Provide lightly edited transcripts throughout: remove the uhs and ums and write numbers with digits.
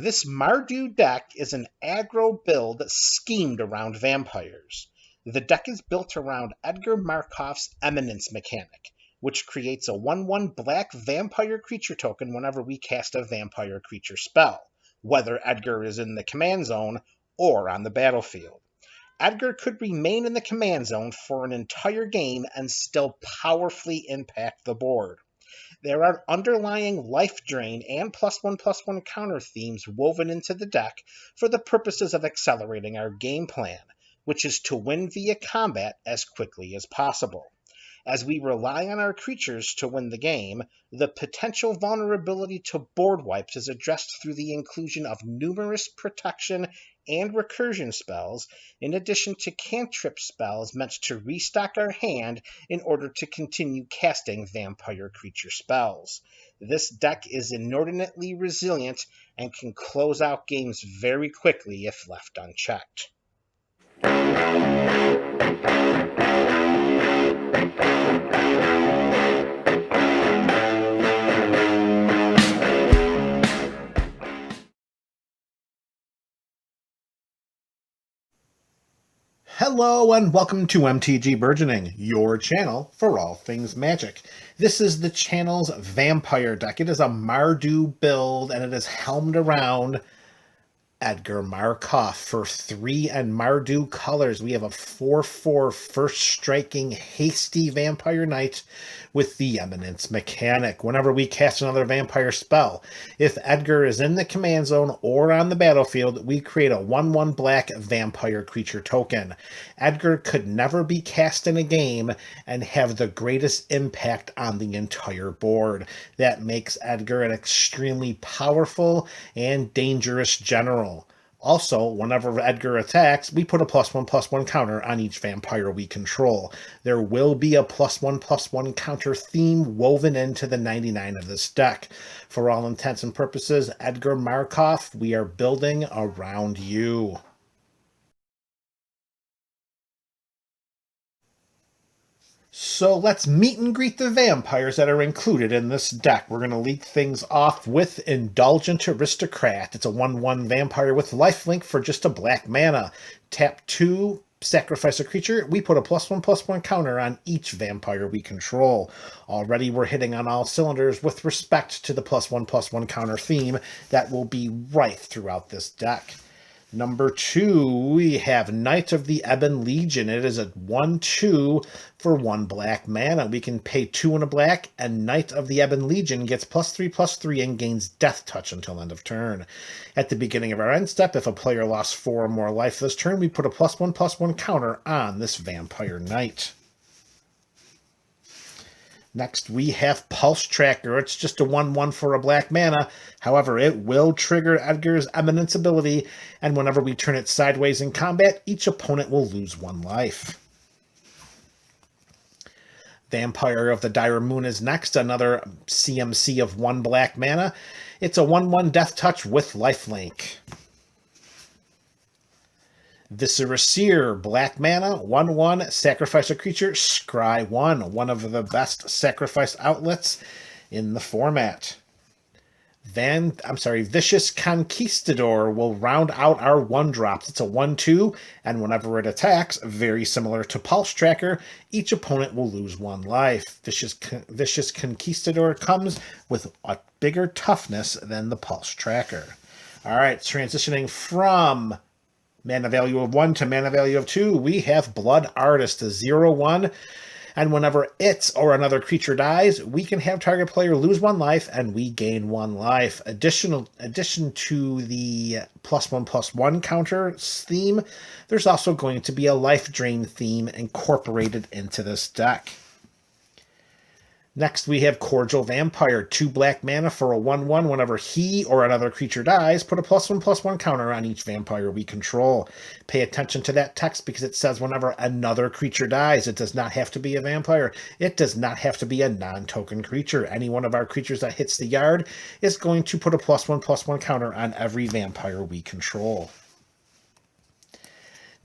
This Mardu deck is an aggro build schemed around vampires. The deck is built around Edgar Markov's Eminence mechanic, which creates a 1/1 black vampire creature token whenever we cast a vampire creature spell, whether Edgar is in the command zone or on the battlefield. Edgar could remain in the command zone for an entire game and still powerfully impact the board. There are underlying life drain and +1/+1 counter themes woven into the deck for the purposes of accelerating our game plan, which is to win via combat as quickly as possible. As we rely on our creatures to win the game, the potential vulnerability to board wipes is addressed through the inclusion of numerous protection and recursion spells, in addition to cantrip spells meant to restock our hand in order to continue casting vampire creature spells. This deck is inordinately resilient and can close out games very quickly if left unchecked. Hello and welcome to MTG Burgeoning, your channel for all things Magic. This is the channel's vampire deck. It is a Mardu build and it is helmed around Edgar Markov for 3 and Mardu colors. We have a 4/4 first striking hasty vampire knight with the Eminence mechanic. Whenever we cast another vampire spell, if Edgar is in the command zone or on the battlefield, we create a 1/1 black vampire creature token. Edgar could never be cast in a game and have the greatest impact on the entire board. That makes Edgar an extremely powerful and dangerous general. Also, whenever Edgar attacks, we put a +1/+1 counter on each vampire we control. There will be a +1/+1 counter theme woven into the 99 of this deck. For all intents and purposes, Edgar Markov, we are building around you. So let's meet and greet the vampires that are included in this deck. We're going to lead things off with Indulgent Aristocrat. It's a 1/1 vampire with lifelink for just a black mana. Tap 2, sacrifice a creature. We put a +1/+1 counter on each vampire we control. Already we're hitting on all cylinders with respect to the +1/+1 counter theme that will be rife throughout this deck. Number 2, we have Knight of the Ebon Legion. It is a 1/2 for 1 black mana. We can pay 2 and a black, and Knight of the Ebon Legion gets +3/+3 and gains Death Touch until end of turn. At the beginning of our end step, if a player lost 4 or more life this turn, we put a +1/+1 counter on this Vampire Knight. Next, we have Pulse Tracker. It's just a 1/1 for a black mana. However, it will trigger Edgar's Eminence ability, and whenever we turn it sideways in combat, each opponent will lose 1 life. Vampire of the Dire Moon is next, another CMC of 1 black mana. It's a 1/1 Death Touch with lifelink. Viscera Seer, black mana, 1/1, sacrifice a creature, scry 1, one of the best sacrifice outlets in the format. Vicious Conquistador will round out our 1-drops. It's a 1/2, and whenever it attacks, very similar to Pulse Tracker, each opponent will lose 1 life. Vicious Conquistador comes with a bigger toughness than the Pulse Tracker. All right, transitioning from mana value of 1 to mana value of 2, we have Blood Artist, a 0/1, and whenever it or another creature dies, we can have target player lose 1 life and we gain 1 life. Addition to the +1/+1 counter theme, there's also going to be a life drain theme incorporated into this deck. Next, we have Cordial Vampire, 2 black mana for a 1/1. Whenever he or another creature dies, put a +1/+1 counter on each vampire we control. Pay attention to that text because it says whenever another creature dies. It does not have to be a vampire. It does not have to be a non-token creature. Any one of our creatures that hits the yard is going to put a +1/+1 counter on every vampire we control.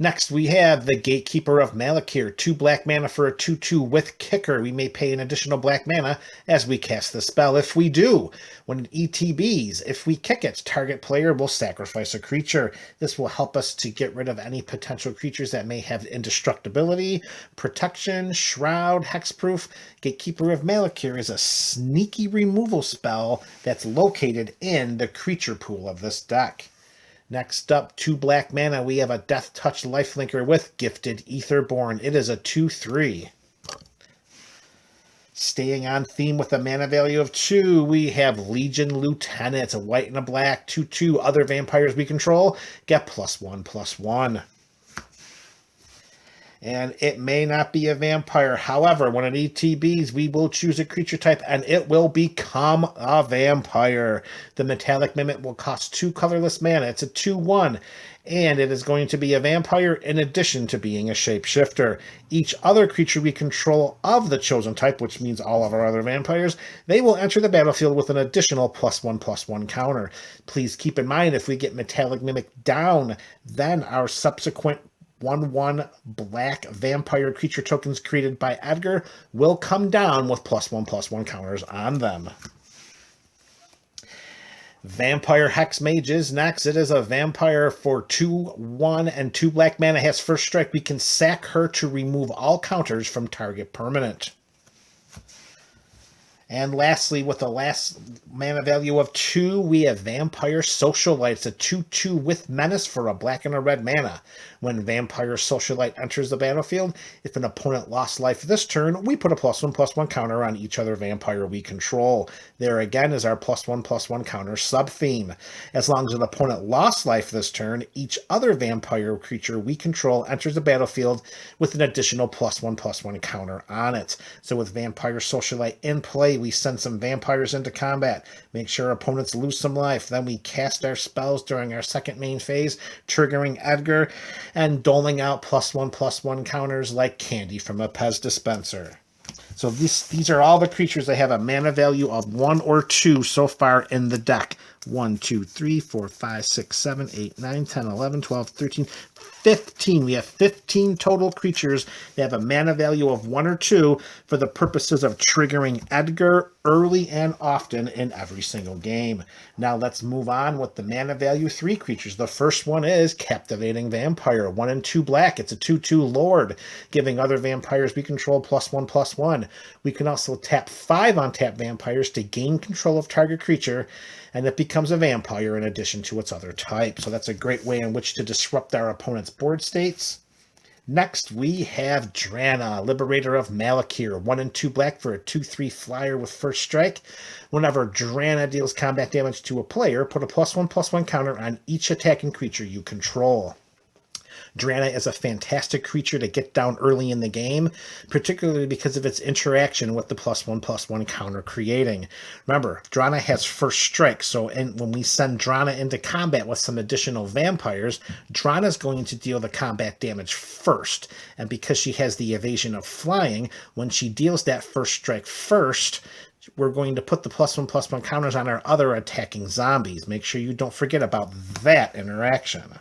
Next, we have the Gatekeeper of Malakir, 2 black mana for a 2/2 with Kicker. We may pay an additional black mana as we cast the spell. If we do, when it ETBs, if we kick it, target player will sacrifice a creature. This will help us to get rid of any potential creatures that may have indestructibility, protection, shroud, hexproof. Gatekeeper of Malakir is a sneaky removal spell that's located in the creature pool of this deck. Next up, 2 black mana, we have a Death Touch Lifelinker with Gifted Aetherborn. It is a 2/3. Staying on theme with a mana value of 2, we have Legion Lieutenant, a white and a black, 2/2. Other vampires we control get +1/+1. And it may not be a vampire. However, when it ETBs, we will choose a creature type and it will become a vampire. The Metallic Mimic will cost 2 colorless mana. It's a 2/1. And it is going to be a vampire in addition to being a shapeshifter. Each other creature we control of the chosen type, which means all of our other vampires, they will enter the battlefield with an additional +1/+1 counter. Please keep in mind, if we get Metallic Mimic down, then our subsequent 1/1 black vampire creature tokens created by Edgar will come down with +1/+1 counters on them. Vampire Hex Mage is next. It is a vampire for 2/1 and 2 black mana. Has first strike. We can sack her to remove all counters from target permanent. And lastly, with the last mana value of 2, we have Vampire Socialite. It's a 2/2 with Menace for a black and a red mana. When Vampire Socialite enters the battlefield, if an opponent lost life this turn, we put a +1/+1 counter on each other vampire we control. There again is our +1/+1 counter sub-theme. As long as an opponent lost life this turn, each other vampire creature we control enters the battlefield with an additional +1/+1 counter on it. So with Vampire Socialite in play, we send some vampires into combat, make sure opponents lose some life, then we cast our spells during our second main phase, triggering Edgar, and doling out +1/+1 counters like candy from a Pez dispenser. So these are all the creatures that have a mana value of 1 or 2 so far in the deck. 1, 2, 3, 4, 5, 6, 7, 8, 9, 10, 11, 12, 13, 15. We have 15 total creatures that have a mana value of 1 or 2 for the purposes of triggering Edgar early and often in every single game. Now let's move on with the mana value 3 creatures. The first one is Captivating Vampire, 1 and 2 black. It's a 2/2 Lord, giving other vampires we control +1/+1. We can also tap 5 untap vampires to gain control of target creature, and it becomes a vampire in addition to its other type. So that's a great way in which to disrupt our opponent's board states. Next, we have Drana, Liberator of Malakir, 1 and 2 black for a 2/3 flyer with first strike. Whenever Drana deals combat damage to a player, put a +1/+1 counter on each attacking creature you control. Drana is a fantastic creature to get down early in the game, particularly because of its interaction with the +1/+1 counter creating. Remember, Drana has first strike, so when we send Drana into combat with some additional vampires, Drana is going to deal the combat damage first. And because she has the evasion of flying, when she deals that first strike first, we're going to put the +1/+1 counters on our other attacking zombies. Make sure you don't forget about that interaction.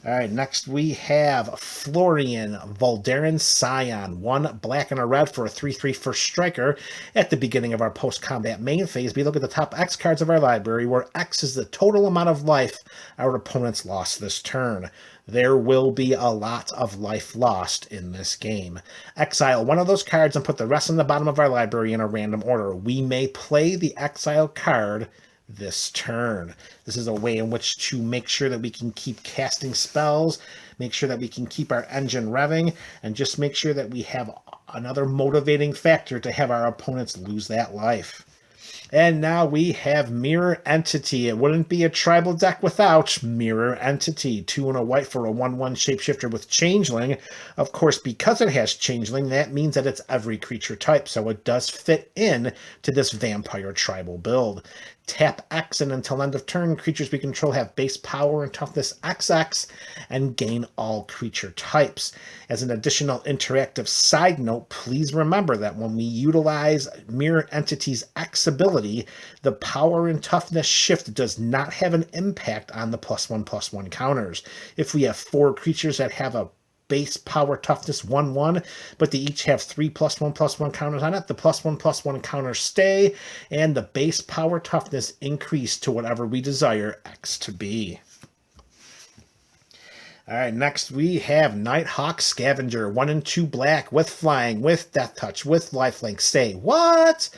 All right, next we have Florian, Voldaren Scion, 1 black and a red for a 3/3 first striker. At the beginning of our post-combat main phase, we look at the top X cards of our library, where X is the total amount of life our opponents lost this turn. There will be a lot of life lost in this game. Exile one of those cards and put the rest on the bottom of our library in a random order. We may play the exile card this turn. This is a way in which to make sure that we can keep casting spells, make sure that we can keep our engine revving, and just make sure that we have another motivating factor to have our opponents lose that life. And now we have Mirror Entity. It wouldn't be a tribal deck without Mirror Entity. 2 and a white for a 1/1 shapeshifter with Changeling. Of course, because it has Changeling, that means that it's every creature type, so it does fit in to this vampire tribal build. Tap X, and until end of turn, creatures we control have base power and toughness XX and gain all creature types. As an additional interactive side note, please remember that when we utilize Mirror Entity's X ability, the power and toughness shift does not have an impact on the +1/+1 counters. If we have 4 creatures that have a base power toughness 1/1, but they each have 3 +1/+1 counters on it, the +1/+1 counters stay, and the base power toughness increase to whatever we desire X to be. All right, next we have Nighthawk Scavenger, 1 and 2 black with flying, with death touch, with lifelink. Say what?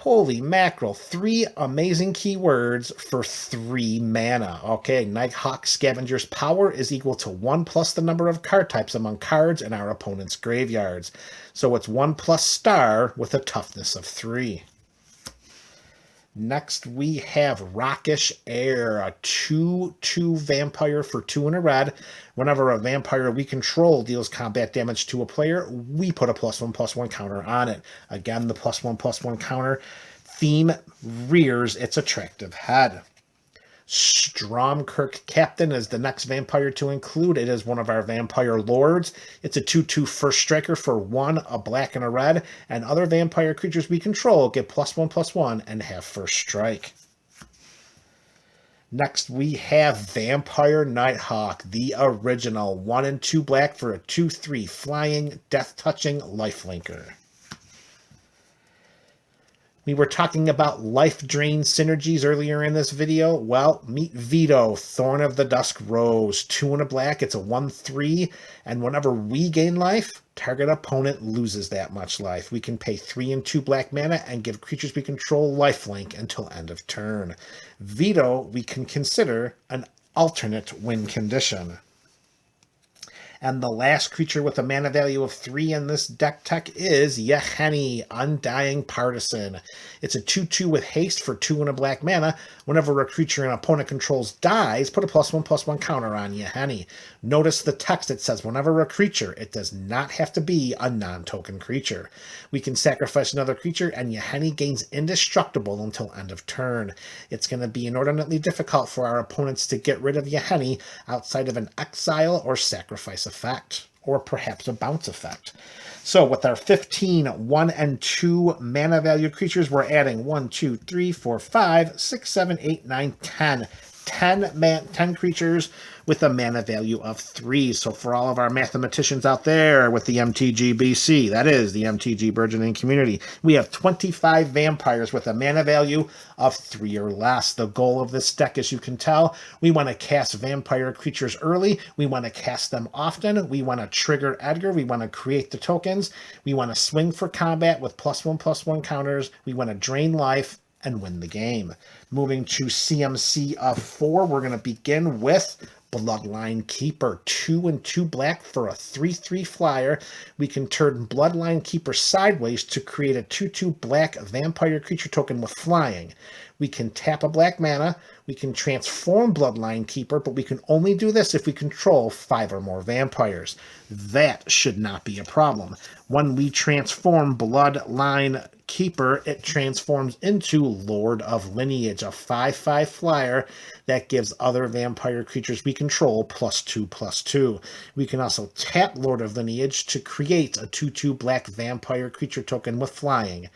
Holy mackerel, 3 amazing keywords for 3 mana. Okay, Nighthawk Scavenger's power is equal to 1 plus the number of card types among cards in our opponent's graveyards. So it's 1 plus star with a toughness of 3. Next we have Rockish Air, a 2/2 vampire for 2 and a red. Whenever a vampire we control deals combat damage to a player, we put a +1/+1 counter on it. Again, the +1/+1 counter theme rears its attractive head. Stromkirk Captain is the next vampire to include. It is one of our vampire lords. It's a 2/2 first striker for 1, a black and a red, and other vampire creatures we control get +1/+1 and have first strike. Next we have Vampire Nighthawk, the original, 1 and 2 black for a 2/3 flying, death touching lifelinker. We were talking about life drain synergies earlier in this video. Well, meet Vito, Thorn of the Dusk Rose, 2 and a black. It's a 1/3, and whenever we gain life, target opponent loses that much life. We can pay 3 and 2 black mana and give creatures we control lifelink until end of turn. Vito we can consider an alternate win condition. And the last creature with a mana value of 3 in this deck tech is Yahenni, Undying Partisan. It's a 2/2 with haste for 2 and a black mana. Whenever a creature an opponent controls dies, put a +1/+1 counter on Yahenni. Notice the text, it says whenever a creature, it does not have to be a non-token creature. We can sacrifice another creature and Yahenni gains indestructible until end of turn. It's going to be inordinately difficult for our opponents to get rid of Yahenni outside of an exile or sacrifice effect, or perhaps a bounce effect. So with our 15 1 and 2 mana value creatures, we're adding 1, 2, 3, 4, 5, 6, 7, 8, 9, 10. 10 creatures with a mana value of 3. So for all of our mathematicians out there with the MTG BC, that is the MTG Burgeoning community, we have 25 vampires with a mana value of 3 or less. The goal of this deck, as you can tell, we want to cast vampire creatures early. We want to cast them often. We want to trigger Edgar. We want to create the tokens. We want to swing for combat with +1/+1 counters. We want to drain life and win the game. Moving to CMC of 4, we're going to begin with Bloodline Keeper, 2 and 2 black for a 3/3 flyer. We can turn Bloodline Keeper sideways to create a 2/2 black vampire creature token with flying. We can tap a black mana. We can transform Bloodline Keeper, but we can only do this if we control 5 or more vampires. That should not be a problem. When we transform Bloodline Keeper, it transforms into Lord of Lineage, a 5/5 flyer that gives other vampire creatures we control +2/+2. We can also tap Lord of Lineage to create a 2/2 black vampire creature token with flying.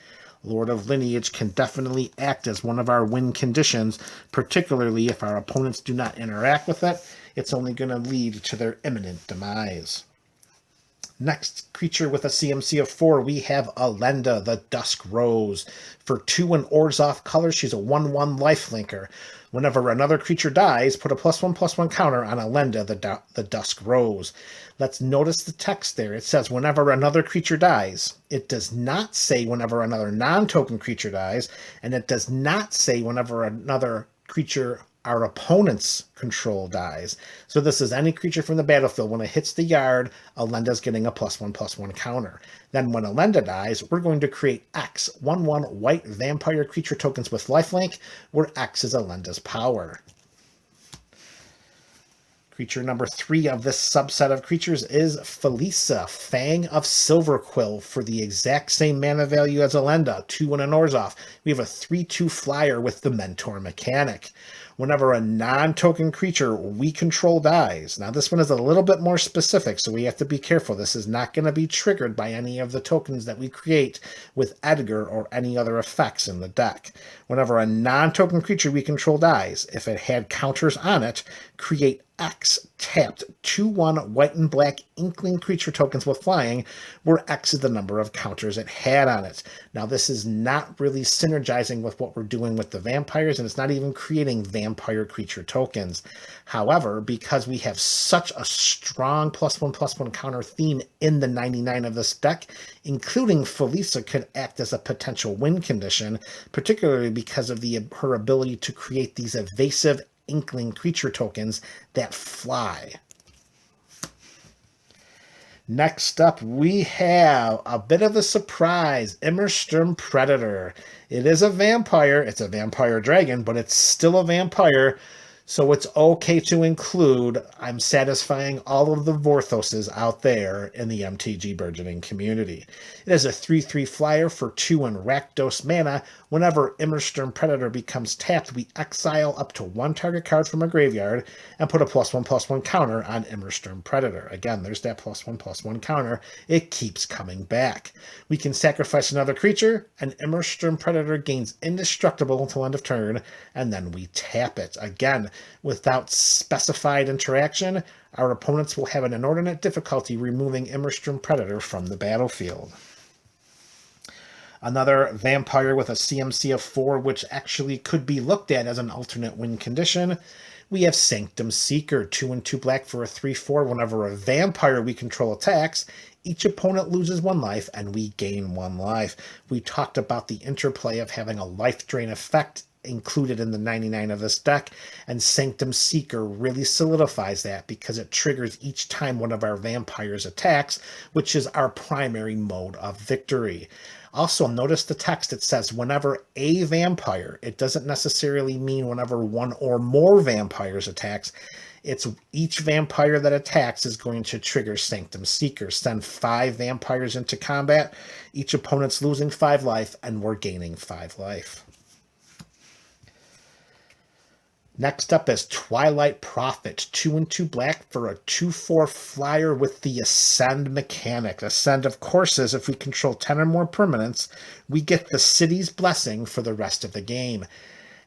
Lord of Lineage can definitely act as one of our win conditions, particularly if our opponents do not interact with it. It's only going to lead to their imminent demise. Next creature with a CMC of 4, we have Alenda, the Dusk Rose. For 2 and Orzhov color, she's a 1/1 lifelinker. Whenever another creature dies, put a +1/+1 counter on Alenda, the Dusk Rose. Let's notice the text there. It says whenever another creature dies. It does not say whenever another non-token creature dies, and it does not say whenever another creature our opponent's control dies. So this is any creature from the battlefield. When it hits the yard, Alenda's getting a +1/+1 counter. Then when Alenda dies, we're going to create X, 1/1 white vampire creature tokens with lifelink, where X is Alenda's power. Creature number 3 of this subset of creatures is Felisa, Fang of Silverquill, for the exact same mana value as Elenda, 2 and a Orzhov. We have a 3/2 flyer with the Mentor mechanic. Whenever a non-token creature we control dies, now this one is a little bit more specific, so we have to be careful. This is not going to be triggered by any of the tokens that we create with Edgar or any other effects in the deck. Whenever a non-token creature we control dies, if it had counters on it, create X tapped 2/1 white and black Inkling creature tokens with flying, where X is the number of counters it had on it. Now, this is not really synergizing with what we're doing with the vampires, and it's not even creating vampire creature tokens. However, because we have such a strong +1/+1 counter theme in the 99 of this deck, including Felisa could act as a potential win condition, particularly because of her ability to create these evasive Inkling creature tokens that fly. Next up, we have a bit of a surprise, Innistrad Predator. It is a vampire. It's a vampire dragon, but it's still a vampire, so it's okay to include. I'm satisfying all of the Vorthoses out there in the MTG Burgeoning community. It is a 3/3 flyer for 2 and Rakdos mana. Whenever Innistrad Predator becomes tapped, we exile up to 1 target card from a graveyard and put a +1/+1 counter on Innistrad Predator. Again, there's that +1/+1 counter. It keeps coming back. We can sacrifice another creature, and Innistrad Predator gains indestructible until end of turn, and then we tap it. Again, without specified interaction, our opponents will have an inordinate difficulty removing Innistrad Predator from the battlefield. Another vampire with a CMC of 4, which actually could be looked at as an alternate win condition. We have Sanctum Seeker, 2 and 2 black for a 3/4. Whenever a vampire we control attacks, each opponent loses 1 life and we gain 1 life. We talked about the interplay of having a life drain effect included in the 99 of this deck, and Sanctum Seeker really solidifies that because it triggers each time one of our vampires attacks, which is our primary mode of victory. Also, notice the text. It says whenever a vampire. It doesn't necessarily mean whenever 1 or more vampires attacks. It's each vampire that attacks is going to trigger Sanctum Seeker. Send 5 vampires into combat. Each opponent's losing 5 life, and we're gaining 5 life. Next up is Twilight Prophet, 2 and 2 black for a 2/4 flyer with the Ascend mechanic. Ascend, of course, is if we control 10 or more permanents, we get the City's Blessing for the rest of the game.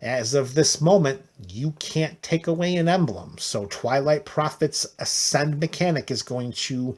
As of this moment, you can't take away an emblem, so Twilight Prophet's Ascend mechanic is going to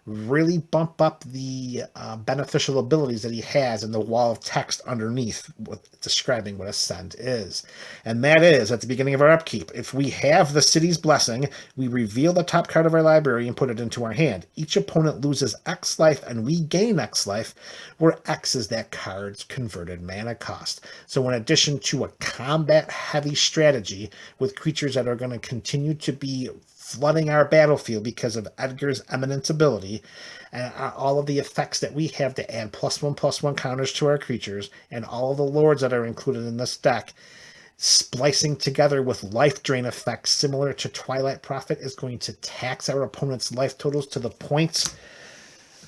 really bump up the beneficial abilities that he has in the wall of text underneath describing what Ascend is. And that is, at the beginning of our upkeep, if we have the City's Blessing, we reveal the top card of our library and put it into our hand. Each opponent loses X life and we gain X life, where X is that card's converted mana cost. So in addition to a combat-heavy strategy with creatures that are going to continue to be flooding our battlefield because of Edgar's Eminence ability, and all of the effects that we have to add +1/+1 counters to our creatures, and all of the lords that are included in this deck, splicing together with life drain effects similar to Twilight Prophet is going to tax our opponent's life totals to the point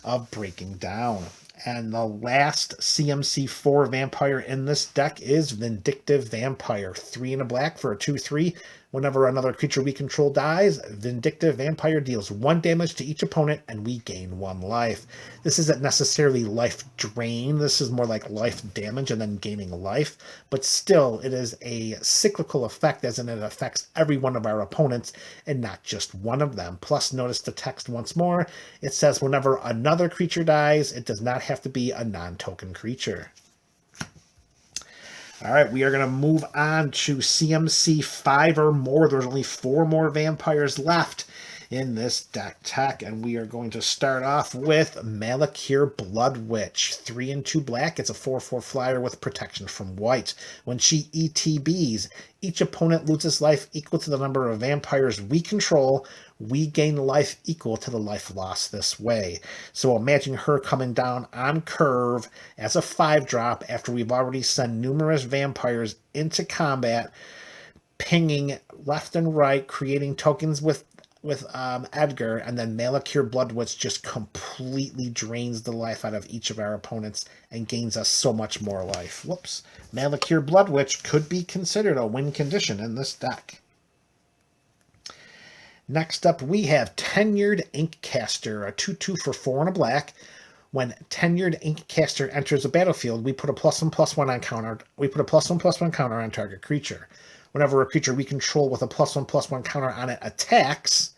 of breaking down. And the last CMC 4 vampire in this deck is Vindictive Vampire, 3 and a black for a 2/3. Whenever another creature we control dies, Vindictive Vampire deals 1 damage to each opponent and we gain 1 life. This isn't necessarily life drain, this is more like life damage and then gaining life, but still it is a cyclical effect, as in it affects every one of our opponents and not just one of them. Plus, notice the text once more. It says whenever another creature dies, it does not have to be a non-token creature. All right, we are going to move on to CMC 5 or more. There's only 4 more vampires left in this deck tech, and we are going to start off with Malakir Blood Witch, 3 and 2 black. It's a 4/4 flyer with protection from white. When she ETBs, each opponent loses life equal to the number of vampires we control. We gain life equal to the life lost this way. So imagine her coming down on curve as a 5-drop after we've already sent numerous vampires into combat, pinging left and right, creating tokens with with Edgar, and then Malakir Bloodwitch just completely drains the life out of each of our opponents and gains us so much more life. Whoops. Malakir Bloodwitch could be considered a win condition in this deck. Next up, we have Tenured Inkcaster, a 2/2 for 4 and a black. When Tenured Inkcaster enters a battlefield, we put a +1/+1 on counter. We put a +1/+1 counter on target creature. Whenever a creature we control with a +1/+1 counter on it attacks,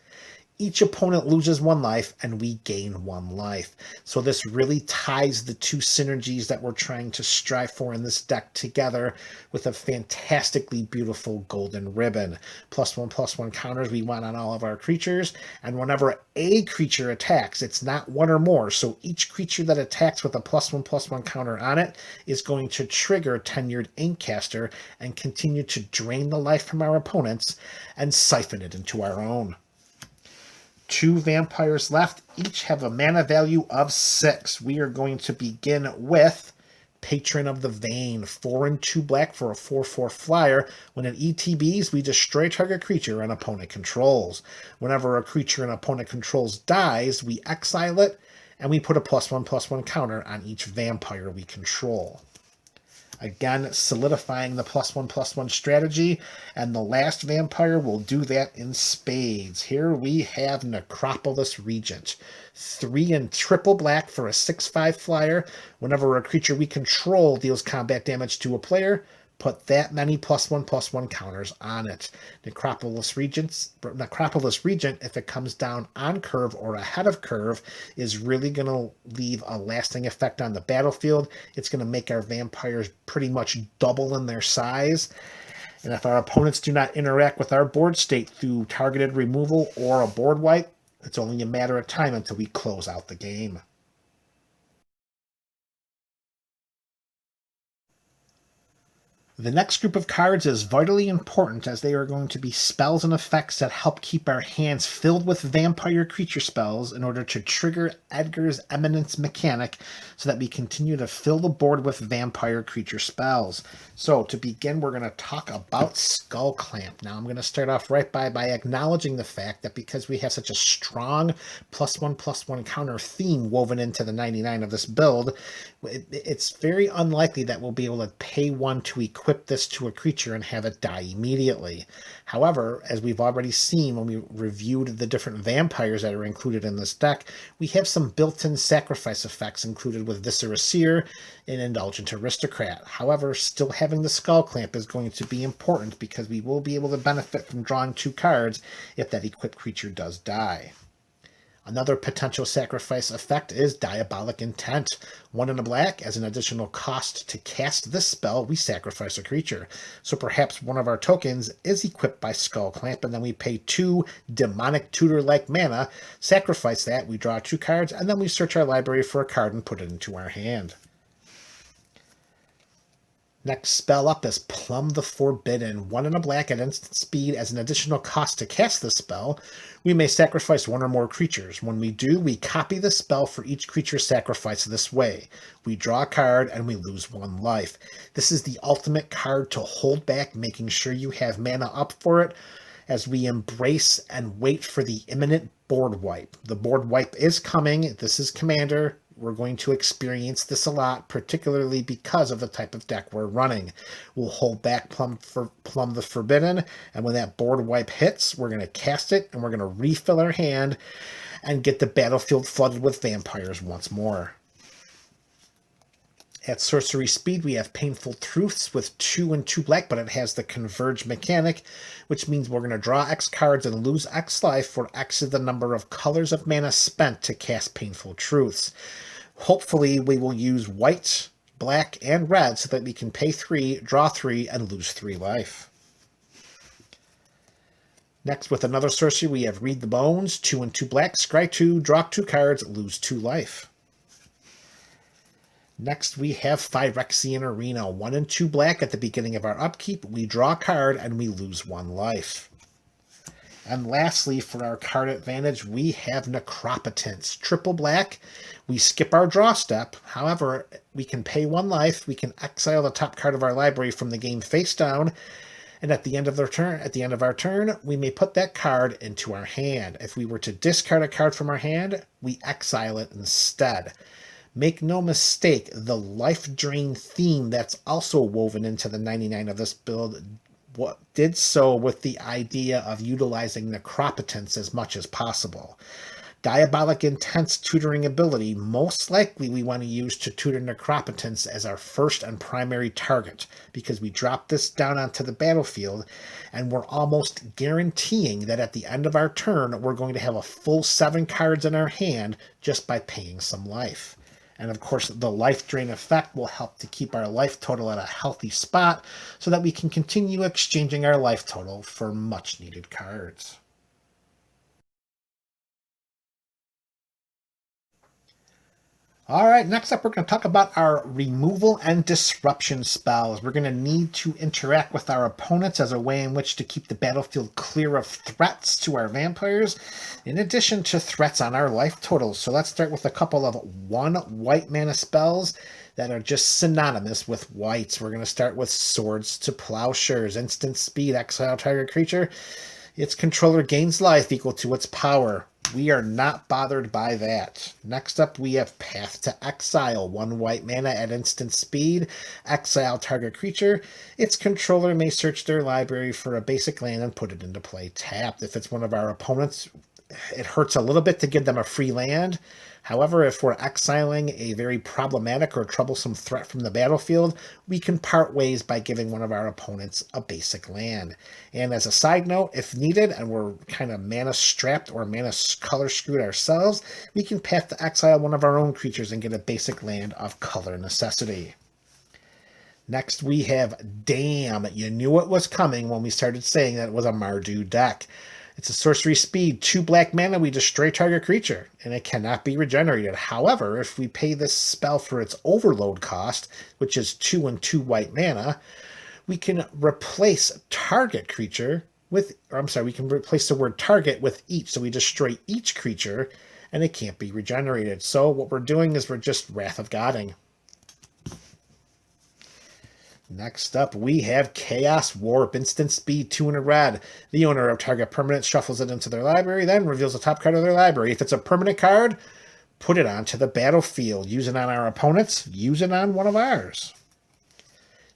each opponent loses 1 life and we gain 1 life. So this really ties the two synergies that we're trying to strive for in this deck together with a fantastically beautiful golden ribbon. +1/+1 counters we want on all of our creatures, and whenever a creature attacks, it's not 1 or more, so each creature that attacks with a +1/+1 counter on it is going to trigger Tenured Inkcaster and continue to drain the life from our opponents and siphon it into our own. 2 vampires left, each have a mana value of 6. We are going to begin with Patron of the Vein, 4 and 2 black for a 4/4 flyer. When it ETBs, we destroy target creature an opponent controls. Whenever a creature an opponent controls dies, we exile it, and we put a +1/+1 counter on each vampire we control. Again, solidifying the +1/+1 strategy, and the last vampire will do that in spades. Here we have Necropolis Regent, 3 and triple black for a 6/5 flyer. Whenever a creature we control deals combat damage to a player, put that many +1/+1 counters on it. Necropolis Regent, if it comes down on curve or ahead of curve, is really going to leave a lasting effect on the battlefield. It's going to make our vampires pretty much double in their size. And if our opponents do not interact with our board state through targeted removal or a board wipe, it's only a matter of time until we close out the game. The next group of cards is vitally important, as they are going to be spells and effects that help keep our hands filled with vampire creature spells in order to trigger Edgar's Eminence mechanic so that we continue to fill the board with vampire creature spells. So to begin, we're going to talk about Skull Clamp. Now I'm going to start off right by acknowledging the fact that because we have such a strong +1/+1 counter theme woven into the 99 of this build, it's very unlikely that we'll be able to pay 1 to equip this to a creature and have it die immediately. However, as we've already seen when we reviewed the different vampires that are included in this deck, we have some built-in sacrifice effects included with Viscera Seer and Indulgent Aristocrat. However, still having the Skull Clamp is going to be important because we will be able to benefit from drawing 2 cards if that equipped creature does die. Another potential sacrifice effect is Diabolic Intent. 1 and a black, as an additional cost to cast this spell, we sacrifice a creature. So perhaps one of our tokens is equipped by Skull Clamp, and then we pay 2 Demonic Tutor-like mana, sacrifice that, we draw 2 cards, and then we search our library for a card and put it into our hand. Next spell up is Plumb the Forbidden. 1 and a black at instant speed. As an additional cost to cast this spell, we may sacrifice 1 or more creatures. When we do, we copy the spell for each creature sacrificed this way. We draw a card and we lose 1 life. This is the ultimate card to hold back, making sure you have mana up for it as we embrace and wait for the imminent board wipe. The board wipe is coming. This is Commander. We're going to experience this a lot, particularly because of the type of deck we're running. We'll hold back Plumb the Forbidden, and when that board wipe hits, we're going to cast it, and we're going to refill our hand and get the battlefield flooded with vampires once more. At sorcery speed, we have Painful Truths with 2 and 2 black, but it has the Converge mechanic, which means we're going to draw X cards and lose X life, where X is the number of colors of mana spent to cast Painful Truths. Hopefully, we will use white, black, and red so that we can pay 3, draw 3, and lose 3 life. Next, with another sorcery, we have Read the Bones, 2 and 2 black, scry 2, draw 2 cards, lose 2 life. Next, we have Phyrexian Arena, 1 and 2 black. At the beginning of our upkeep, we draw a card and we lose 1 life. And lastly, for our card advantage, we have Necropotence, triple black. We skip our draw step. However, we can pay 1 life. We can exile the top card of our library from the game face down. And at the end of our turn, we may put that card into our hand. If we were to discard a card from our hand, we exile it instead. Make no mistake, the life drain theme that's also woven into the 99 of this build did so with the idea of utilizing necropotence as much as possible. Diabolic Intent's tutoring ability, most likely we want to use to tutor necropotence as our first and primary target, because we drop this down onto the battlefield and we're almost guaranteeing that at the end of our turn we're going to have a full 7 cards in our hand just by paying some life. And of course, the life drain effect will help to keep our life total at a healthy spot so that we can continue exchanging our life total for much needed cards. All right, next up, we're going to talk about our removal and disruption spells. We're going to need to interact with our opponents as a way in which to keep the battlefield clear of threats to our vampires, in addition to threats on our life totals. So let's start with a couple of 1 white mana spells that are just synonymous with whites. We're going to start with Swords to Plowshares. Instant speed, exile target creature. Its controller gains life equal to its power. We are not bothered by that. Next up, we have Path to Exile. 1 white mana at instant speed. Exile target creature. Its controller may search their library for a basic land and put it into play tapped. If it's one of our opponents, it hurts a little bit to give them a free land. However, if we're exiling a very problematic or troublesome threat from the battlefield, we can part ways by giving one of our opponents a basic land. And as a side note, if needed and we're kind of mana strapped or mana color screwed ourselves, we can Path to Exile one of our own creatures and get a basic land of color necessity. Next, we have Damn. You knew it was coming when we started saying that it was a Mardu deck. It's a sorcery speed, 2 black mana, we destroy target creature, and it cannot be regenerated. However, if we pay this spell for its overload cost, which is 2 and 2 white mana, we can replace target creature with, we can replace the word target with each, so we destroy each creature, and it can't be regenerated. So what we're doing is we're just Wrath of Godding. Next up, we have Chaos Warp. Instant speed, 2 and a red. The owner of target permanent shuffles it into their library, then reveals the top card of their library. If it's a permanent card, put it onto the battlefield. Use it on our opponents, use it on one of ours.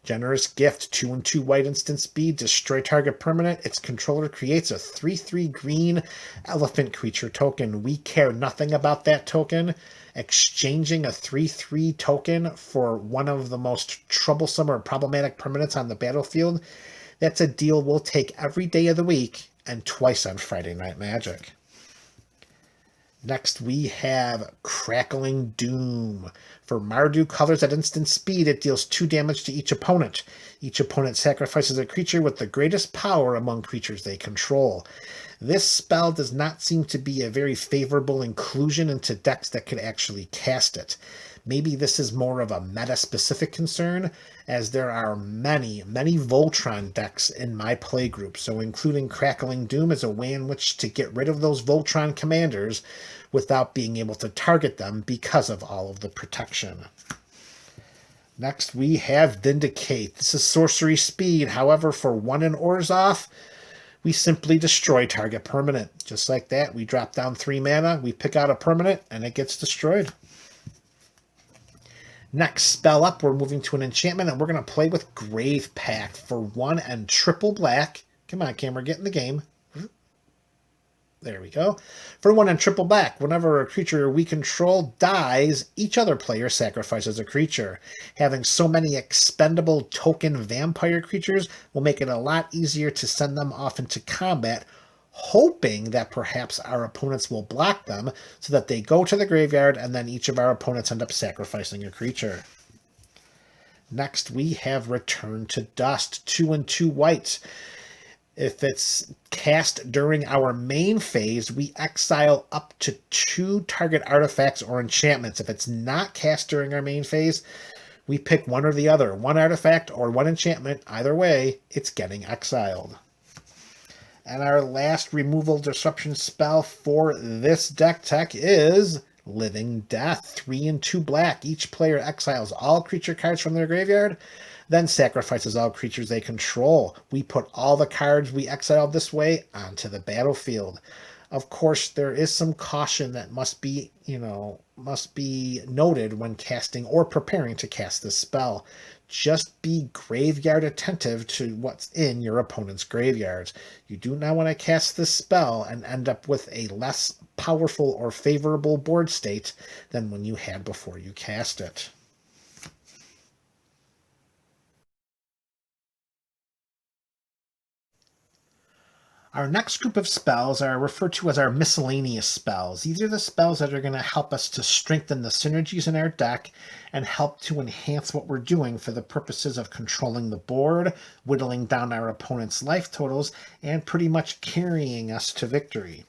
Generous Gift, 2 and 2 white instant speed, destroy target permanent. Its controller creates a 3/3 green elephant creature token. We care nothing about that token. Exchanging a 3/3 token for one of the most troublesome or problematic permanents on the battlefield, that's a deal we'll take every day of the week and twice on Friday Night Magic. Next, we have Crackling Doom. For Mardu colors at instant speed, it deals 2 damage to each opponent. Each opponent sacrifices a creature with the greatest power among creatures they control. This spell does not seem to be a very favorable inclusion into decks that could actually cast it. Maybe this is more of a meta-specific concern, as there are many Voltron decks in my playgroup, so including Crackling Doom is a way in which to get rid of those Voltron commanders without being able to target them because of all of the protection. Next, we have Vindicate. This is sorcery speed. However, for 1 and Orzhov, we simply destroy target permanent. Just like that, we drop down 3 mana, we pick out a permanent, and it gets destroyed. Next, spell up, we're moving to an enchantment, and we're going to play with Grave Pact for 1 and triple black. Come on, camera, get in the game. There we go. For 1 and triple black, whenever a creature we control dies, each other player sacrifices a creature. Having so many expendable token vampire creatures will make it a lot easier to send them off into combat, hoping that perhaps our opponents will block them so that they go to the graveyard and then each of our opponents end up sacrificing a creature. Next, we have Return to Dust, 2 and 2 whites. If it's cast during our main phase, we exile up to 2 target artifacts or enchantments. If it's not cast during our main phase, we pick one or the other, 1 artifact or 1 enchantment. Either way, it's getting exiled. And our last removal disruption spell for this deck tech is Living Death, 3 and 2 black. Each player exiles all creature cards from their graveyard. then sacrifices all creatures they control. We put all the cards we exiled this way onto the battlefield. Of course, there is some caution that must be noted when casting or preparing to cast this spell. Just be graveyard attentive to what's in your opponent's graveyards. You do not want to cast this spell and end up with a less powerful or favorable board state than when you had before you cast it. Our next group of spells are referred to as our miscellaneous spells. These are the spells that are going to help us to strengthen the synergies in our deck and help to enhance what we're doing for the purposes of controlling the board, whittling down our opponent's life totals, and pretty much carrying us to victory.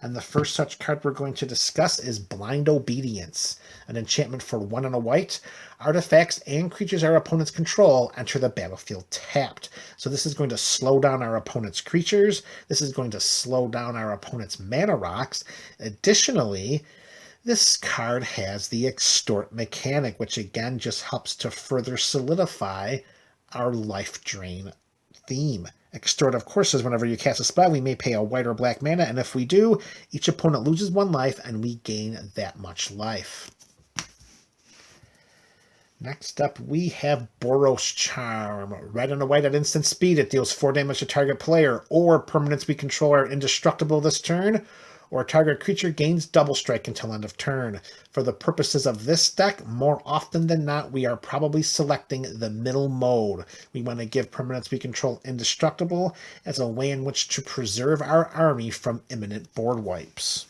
And the first such card we're going to discuss is Blind Obedience, an enchantment for 1 and a white. Artifacts and creatures our opponents control enter the battlefield tapped. So this is going to slow down our opponent's creatures. This is going to slow down our opponent's mana rocks. Additionally, this card has the Extort mechanic, which again just helps to further solidify our life drain theme. Extort, of course, is whenever you cast a spell, we may pay a white or black mana, and if we do, each opponent loses 1 life, and we gain that much life. Next up, we have Boros Charm. Red and a white at instant speed. It deals 4 damage to target player, or permanents we control are indestructible this turn, or target creature gains double strike until end of turn. For the purposes of this deck, more often than not, we are probably selecting the middle mode. We want to give permanents we control indestructible as a way in which to preserve our army from imminent board wipes.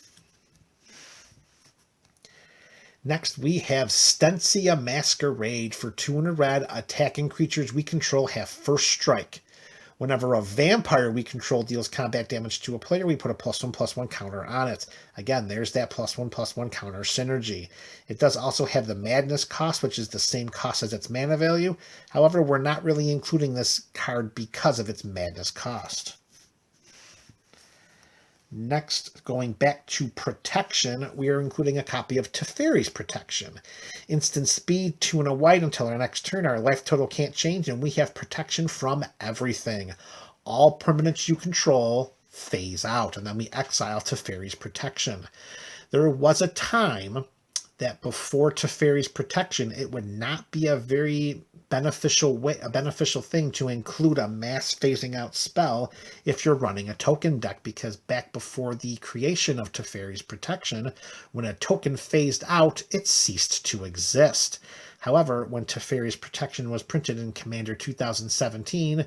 Next, we have Stensia Masquerade. For 2 and a red, attacking creatures we control have first strike. Whenever a vampire we control deals combat damage to a player, we put a +1/+1 counter on it. Again, there's that +1/+1 counter synergy. It does also have the Madness cost, which is the same cost as its mana value. However, we're not really including this card because of its Madness cost. Next, going back to protection, we are including a copy of Teferi's Protection. Instant speed, 2 and a white until our next turn. Our life total can't change, and we have protection from everything. All permanents you control phase out, and then we exile Teferi's Protection. There was a time that before Teferi's Protection, it would not be a very beneficial thing to include a mass phasing out spell if you're running a token deck, because back before the creation of Teferi's Protection, when a token phased out, it ceased to exist. However, when Teferi's Protection was printed in Commander 2017,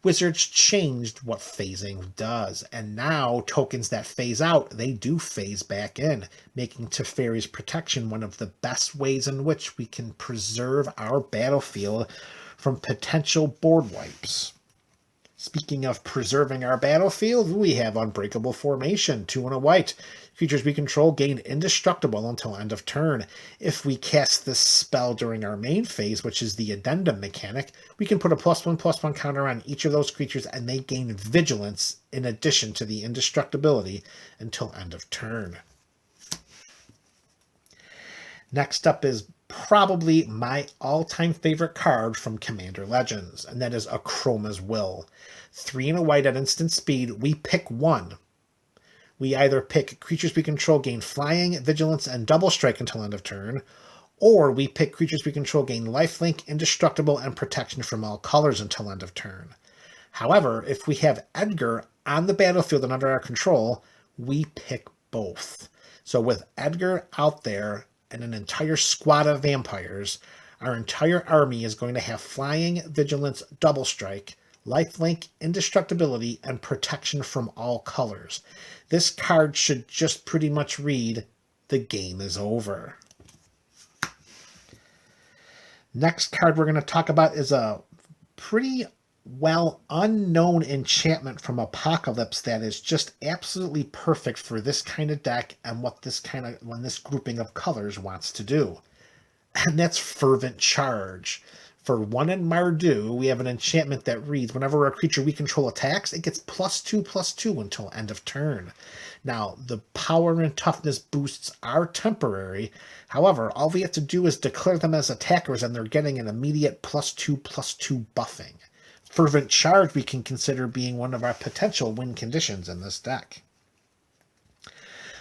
Wizards changed what phasing does, and now tokens that phase out, they do phase back in, making Teferi's Protection one of the best ways in which we can preserve our battlefield from potential board wipes. Speaking of preserving our battlefield, we have Unbreakable Formation, 2 and a white. Creatures we control gain indestructible until end of turn. If we cast this spell during our main phase, which is the Addendum mechanic, we can put a +1/+1 counter on each of those creatures, and they gain vigilance in addition to the indestructibility until end of turn. Next up is probably my all-time favorite card from Commander Legends, and that is Akroma's Will. 3 and a white at instant speed, we pick 1. We either pick creatures we control gain flying, vigilance, and double strike until end of turn, or we pick creatures we control gain lifelink, indestructible, and protection from all colors until end of turn. However, if we have Edgar on the battlefield and under our control, we pick both. So with Edgar out there and an entire squad of vampires, our entire army is going to have flying, vigilance, double strike, lifelink, indestructibility, and protection from all colors. This card should just pretty much read, the game is over. Next card we're going to talk about is a pretty well unknown enchantment from Apocalypse that is just absolutely perfect for this kind of deck and when this grouping of colors wants to do. And that's Fervent Charge. For 1 in Mardu, we have an enchantment that reads, whenever a creature we control attacks, it gets +2/+2 until end of turn. Now, the power and toughness boosts are temporary. However, all we have to do is declare them as attackers, and they're getting an immediate +2/+2 buffing. Fervent Charge we can consider being one of our potential win conditions in this deck.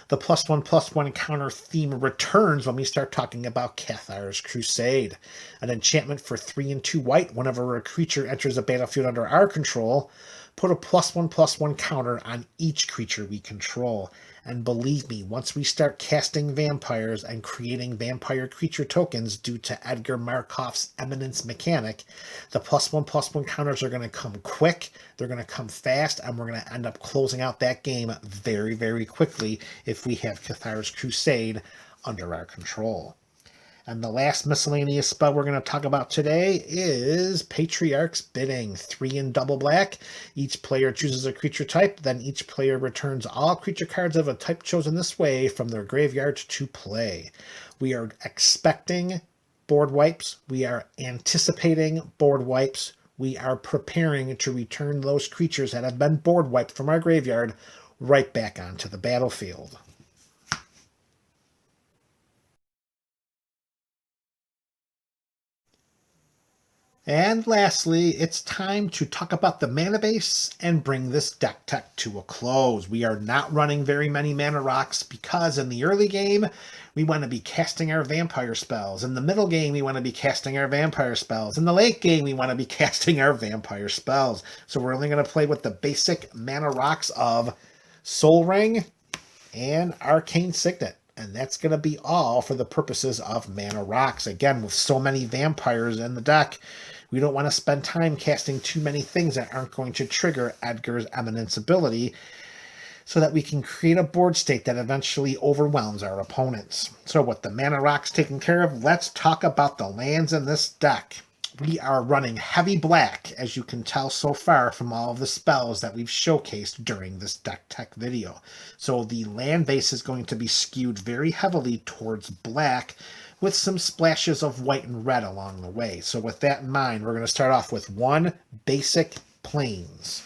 The +1/+1 counter theme returns when we start talking about Cathar's Crusade, an enchantment for 3 and 2 white. Whenever a creature enters a battlefield under our control, put a +1/+1 counter on each creature we control. And believe me, once we start casting vampires and creating vampire creature tokens due to Edgar Markov's Eminence mechanic, the +1/+1 counters are going to come quick, they're going to come fast, and we're going to end up closing out that game very, very quickly if we have Cathar's Crusade under our control. And the last miscellaneous spell we're going to talk about today is Patriarch's Bidding. 3 in double black. Each player chooses a creature type, then each player returns all creature cards of a type chosen this way from their graveyard to play. We are expecting board wipes. We are anticipating board wipes. We are preparing to return those creatures that have been board wiped from our graveyard right back onto the battlefield. And lastly, it's time to talk about the mana base and bring this deck tech to a close. We are not running very many mana rocks because in the early game, we want to be casting our vampire spells. In the middle game, we want to be casting our vampire spells. In the late game, we want to be casting our vampire spells. So we're only going to play with the basic mana rocks of Soul Ring and Arcane Signet. And that's going to be all for the purposes of mana rocks. Again, with so many vampires in the deck, we don't want to spend time casting too many things that aren't going to trigger Edgar's Eminence ability so that we can create a board state that eventually overwhelms our opponents. So with the mana rocks taken care of, let's talk about the lands in this deck. We are running heavy black, as you can tell so far from all of the spells that we've showcased during this deck tech video. So the land base is going to be skewed very heavily towards black, with some splashes of white and red along the way. So with that in mind, we're going to start off with 1 basic plains,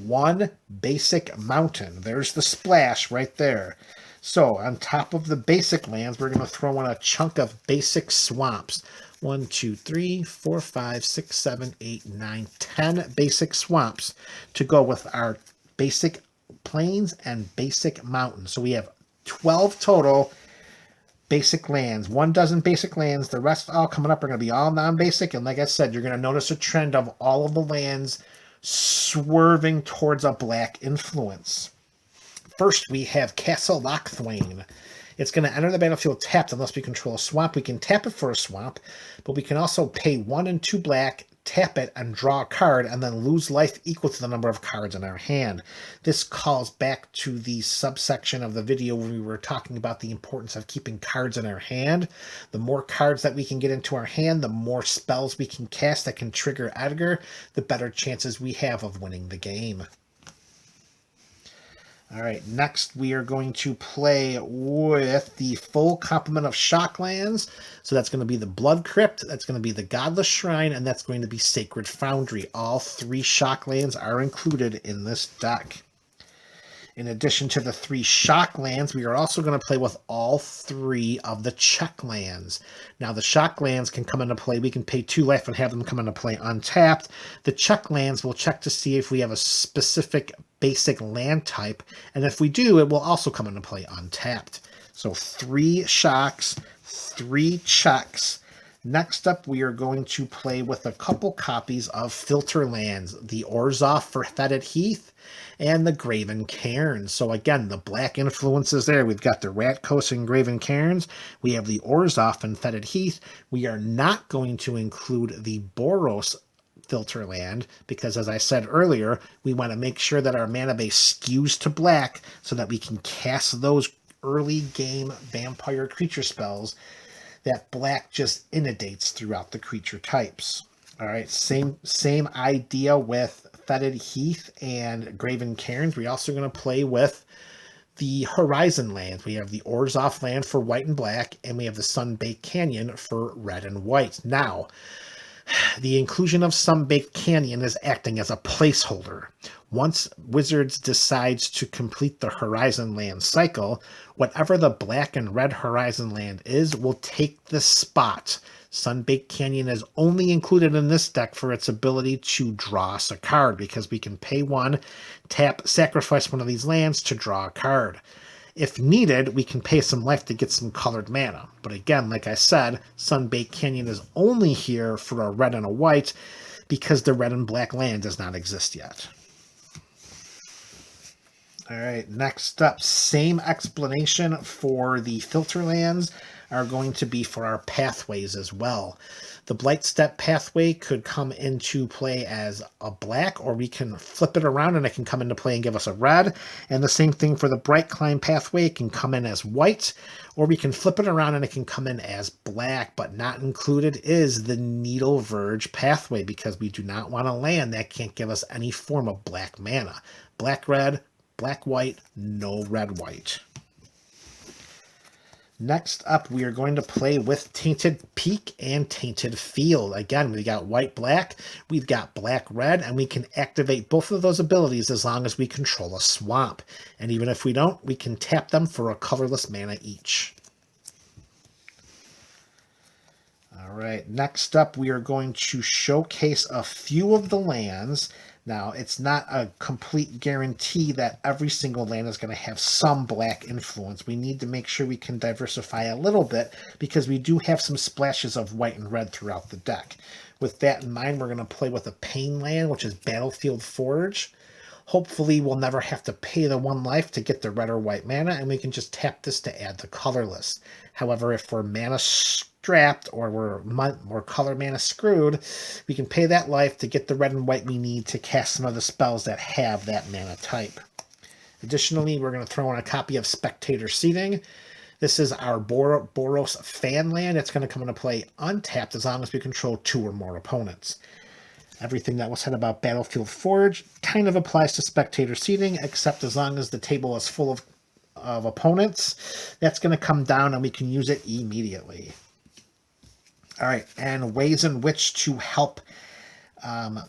1 basic mountain. There's the splash right there. So on top of the basic lands, we're going to throw in a chunk of basic swamps. 1, 2, 3, 4, 5, 6, 7, 8, 9, 10 basic swamps to go with our basic plains and basic mountains. So we have 12 total basic lands, 1 dozen basic lands. The rest all coming up are going to be all non-basic. And like I said, you're going to notice a trend of all of the lands swerving towards a black influence. First, we have Castle Lochthwain. It's going to enter the battlefield tapped unless we control a swamp. We can tap it for a swamp, but we can also pay 1 and 2 black, tap it, and draw a card, and then lose life equal to the number of cards in our hand. This calls back to the subsection of the video where we were talking about the importance of keeping cards in our hand. The more cards that we can get into our hand, the more spells we can cast that can trigger Edgar, the better chances we have of winning the game. All right, next we are going to play with the full complement of Shocklands. So that's going to be the Blood Crypt, that's going to be the Godless Shrine, and that's going to be Sacred Foundry. All 3 Shocklands are included in this deck. In addition to the 3 Shocklands, we are also going to play with all 3 of the Checklands. Now, the Shocklands can come into play. We can pay 2 life and have them come into play untapped. The Checklands will check to see if we have a specific basic land type, and if we do, it will also come into play untapped. So 3 Shocks, 3 Checks. Next up, we are going to play with a couple copies of Filter Lands, the Orzhov for Fetid Heath, and the Graven Cairns. So again, the black influences there. We've got the Ratkos and Graven Cairns. We have the Orzhov and Fetid Heath. We are not going to include the Boros Filter Land because, as I said earlier, we want to make sure that our mana base skews to black so that we can cast those early game vampire creature spells that black just inundates throughout the creature types. All right, same idea with Fetid Heath and Graven Cairns. We're also going to play with the Horizon lands. We have the Orzhov land for white and black, and we have the Sunbaked Canyon for red and white. Now, The inclusion of Sunbaked Canyon is acting as a placeholder. Once Wizards decides to complete the Horizon Land cycle, whatever the black and red Horizon Land is will take the spot. Sunbaked Canyon is only included in this deck for its ability to draw us a card, because we can pay one, tap, sacrifice one of these lands to draw a card. If needed, we can pay some life to get some colored mana. But again, like I said, Sunbaked Canyon is only here for a red and a white because the red and black land does not exist yet. All right, next up, same explanation for the filter lands are going to be for our pathways as well. The Blightstep pathway could come into play as a black, or we can flip it around and it can come into play and give us a red. And the same thing for the Bright Climb pathway. It can come in as white, or we can flip it around and it can come in as black. But not included is the Needle Verge pathway, because we do not want a land that can't give us any form of black mana. Black-red, black-white, no red-white. Next up, we are going to play with Tainted Peak and Tainted Field. Again, we got white-black, we've got black-red, and we can activate both of those abilities as long as we control a swamp. And even if we don't, we can tap them for a colorless mana each. All right, next up, we are going to showcase a few of the lands. Now, it's not a complete guarantee that every single land is going to have some black influence. We need to make sure we can diversify a little bit, because we do have some splashes of white and red throughout the deck. With that in mind, we're going to play with a Pain land, which is Battlefield Forge. Hopefully, we'll never have to pay the 1 life to get the red or white mana, and we can just tap this to add the colorless. However, if we're mana strapped or we're color mana screwed, we can pay that life to get the red and white we need to cast some of the spells that have that mana type. Additionally, we're going to throw in a copy of Spectator Seating. This is our Boros fan land. It's going to come into play untapped as long as we control 2 or more opponents. Everything that was said about Battlefield Forge kind of applies to Spectator Seating, except as long as the table is full of opponents, that's going to come down and we can use it immediately. All right, and ways in which to help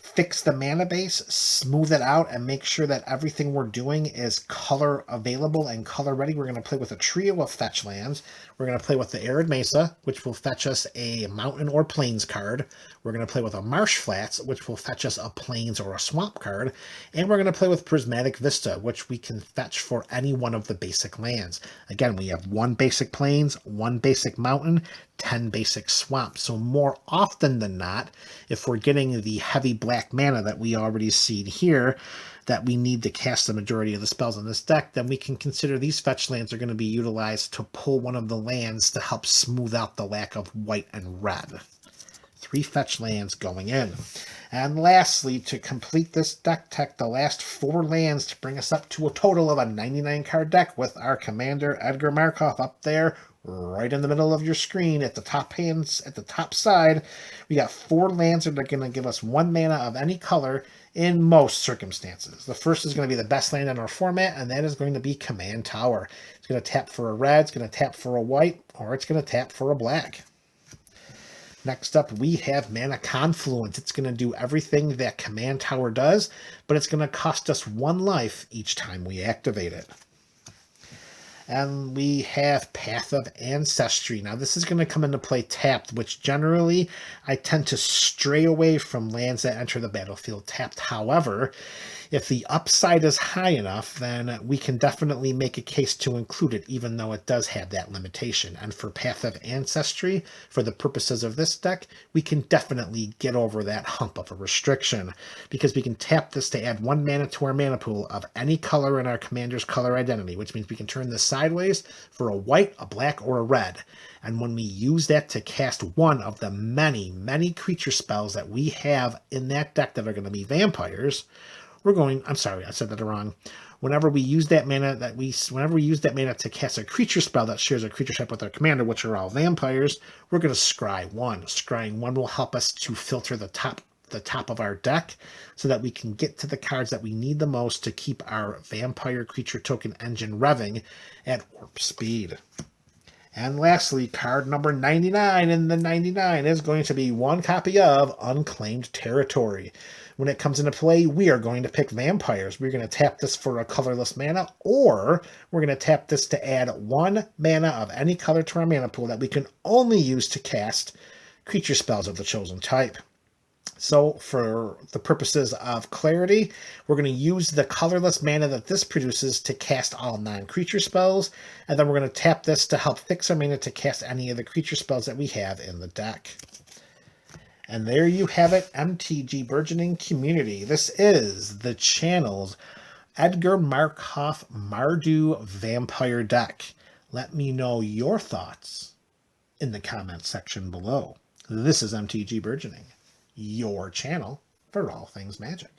fix the mana base, smooth it out, and make sure that everything we're doing is color available and color ready. We're going to play with a trio of fetch lands. We're going to play with the Arid Mesa, which will fetch us a mountain or plains card. We're going to play with a Marsh Flats, which will fetch us a plains or a swamp card. And we're going to play with Prismatic Vista, which we can fetch for any one of the basic lands. Again, we have 1 basic plains, 1 basic mountain, 10 basic swamps. So more often than not, if we're getting the heavy black mana that we already see here, that we need to cast the majority of the spells in this deck, then we can consider these fetch lands are going to be utilized to pull one of the lands to help smooth out the lack of white and red. 3 fetch lands going in. And lastly, to complete this deck tech, the last 4 lands to bring us up to a total of a 99 card deck with our commander Edgar Markov up there right in the middle of your screen at the top side. We got 4 lands that are going to give us 1 mana of any color in most circumstances. The first is going to be the best land in our format, and that is going to be Command Tower. It's going to tap for a red, it's going to tap for a white, or it's going to tap for a black. Next up, we have Mana Confluence. It's going to do everything that Command Tower does, but it's going to cost us 1 life each time we activate it. And we have Path of Ancestry. Now, this is going to come into play tapped, which generally I tend to stray away from lands that enter the battlefield tapped. However, if the upside is high enough, then we can definitely make a case to include it, even though it does have that limitation. And for Path of Ancestry, for the purposes of this deck, we can definitely get over that hump of a restriction, because we can tap this to add 1 mana to our mana pool of any color in our commander's color identity, which means we can turn this sideways for a white, a black, or a red. And when we use that to cast one of the many, many creature spells that we have in that deck that are going to be vampires, I'm sorry, I said that wrong. Whenever we use that mana to cast a creature spell that shares a creature type with our commander, which are all vampires, we're going to scry 1. Scrying 1 will help us to filter the top of our deck so that we can get to the cards that we need the most to keep our vampire creature token engine revving at warp speed. And lastly, card number 99 in the 99 is going to be one copy of Unclaimed Territory. When it comes into play, we are going to pick vampires. We're going to tap this for a colorless mana, or we're going to tap this to add 1 mana of any color to our mana pool that we can only use to cast creature spells of the chosen type. So for the purposes of clarity, we're going to use the colorless mana that this produces to cast all non-creature spells, and then we're going to tap this to help fix our mana to cast any of the creature spells that we have in the deck. And there you have it, MTG Burgeoning Community. This is the channel's Edgar Markov Mardu Vampire deck. Let me know your thoughts in the comments section below. This is MTG Burgeoning, your channel for all things magic.